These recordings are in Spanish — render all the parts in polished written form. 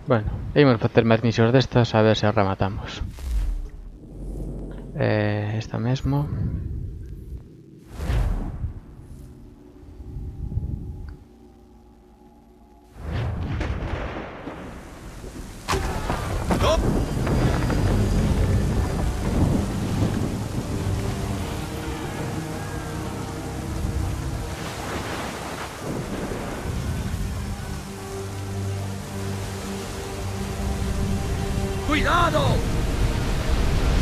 Bueno, imos facer máis misións destas a ver se as rematamos. Esta mesmo. ¡Cuidado!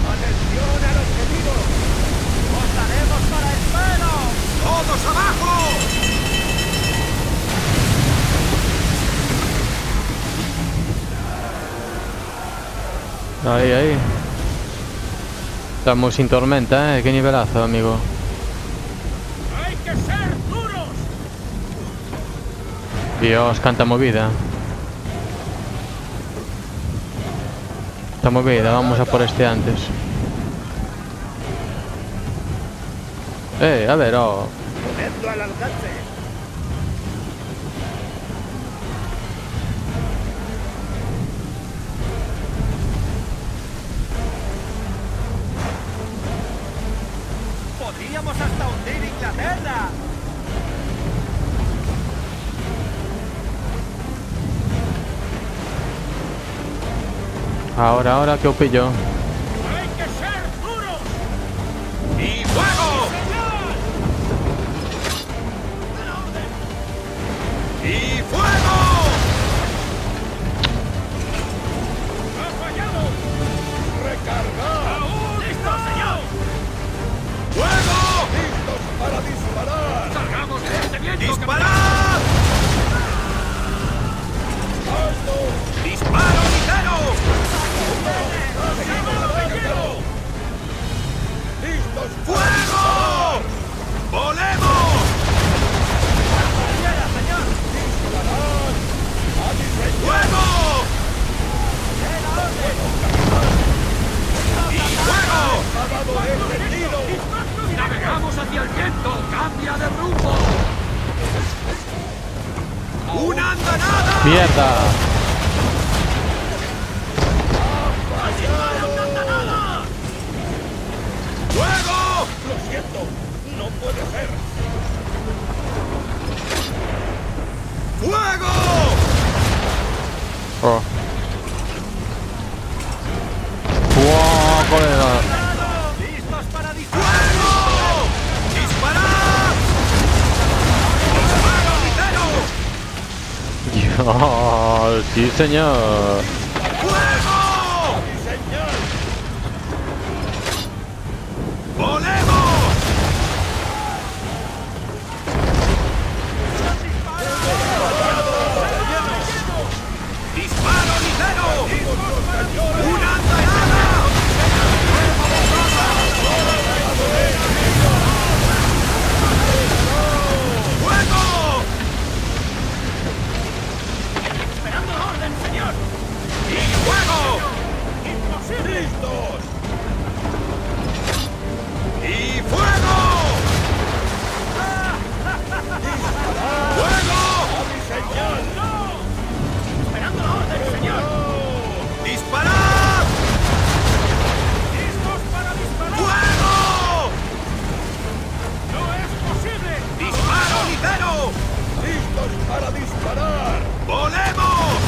¡Atención al objetivo! ¡Os daremos para el suelo! ¡Todos abajo! Ahí, ahí. Estamos sin tormenta, qué nivelazo, amigo. ¡Hay que ser duros! Dios, canta movida. Esta movida, vamos a por este antes. A ver, oh. ¡Ponedlo al alcance! ¡Podríamos hasta hundir Inglaterra! Ahora que os pillo. ¡Hay que ser duros! ¡Y fuego! ¡Y fuego! ¡Ha fallado! ¡Recargad! ¡Aún! ¡Listo, señor! ¡Fuego! ¡Listos para disparar! ¡Cargamos de este viento! ¡Disparad! ¡Alto! ¡Disparo ligero! ¡Listos! ¡Fuego! ¡Volemos! ¡Fuego! ¡Y fuego! ¡Navegamos hacia el viento! ¡Cambia de rumbo! ¡Una andanada! ¡Mierda! ¡Fuego! ¡Lo siento! ¡No puede ser! ¡Fuego! Oh. ¡Wow, colega! ¡Listos para disparar! ¡Fuego! ¡Disparad! ¡Disparo ligero! Dios, sí señor. ¡Fuego! ¡Señor! ¡Volemos! ¡Disparo ligero! ¡Una andanada! ¡Fuego! ¡Esperando la orden, señor! ¡Y fuego! ¡Imposible! ¡Listos! ¡Y fuego! ¡Fuego! ¡A mi señal! ¡No! ¡Esperando la orden, señor! ¡Disparad! ¡Listos para disparar! ¡Fuego! ¡No es posible! ¡Disparo ligero! ¡Listos para disparar! ¡Volemos!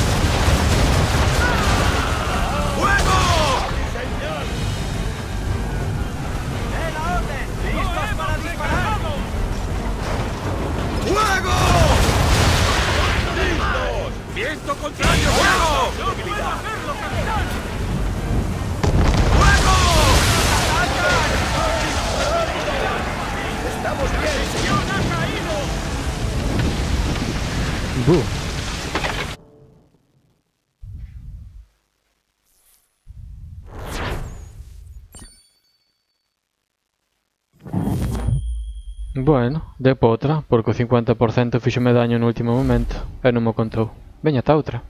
¡Fuego! ¡A mi señal! ¡De la orden! ¡Listos para disparar! ¡Fuego! ¡Listos! ¡Viento contrario! ¡Fuego! ¡No puedo hacerlo, capitán! ¡Fuego! ¡Estamos bien, señor! ¡Ha caído! Buh. Bueno, de outra, porque o 50% fíxome daño no último momento e non mo contou. Veña, ata outra.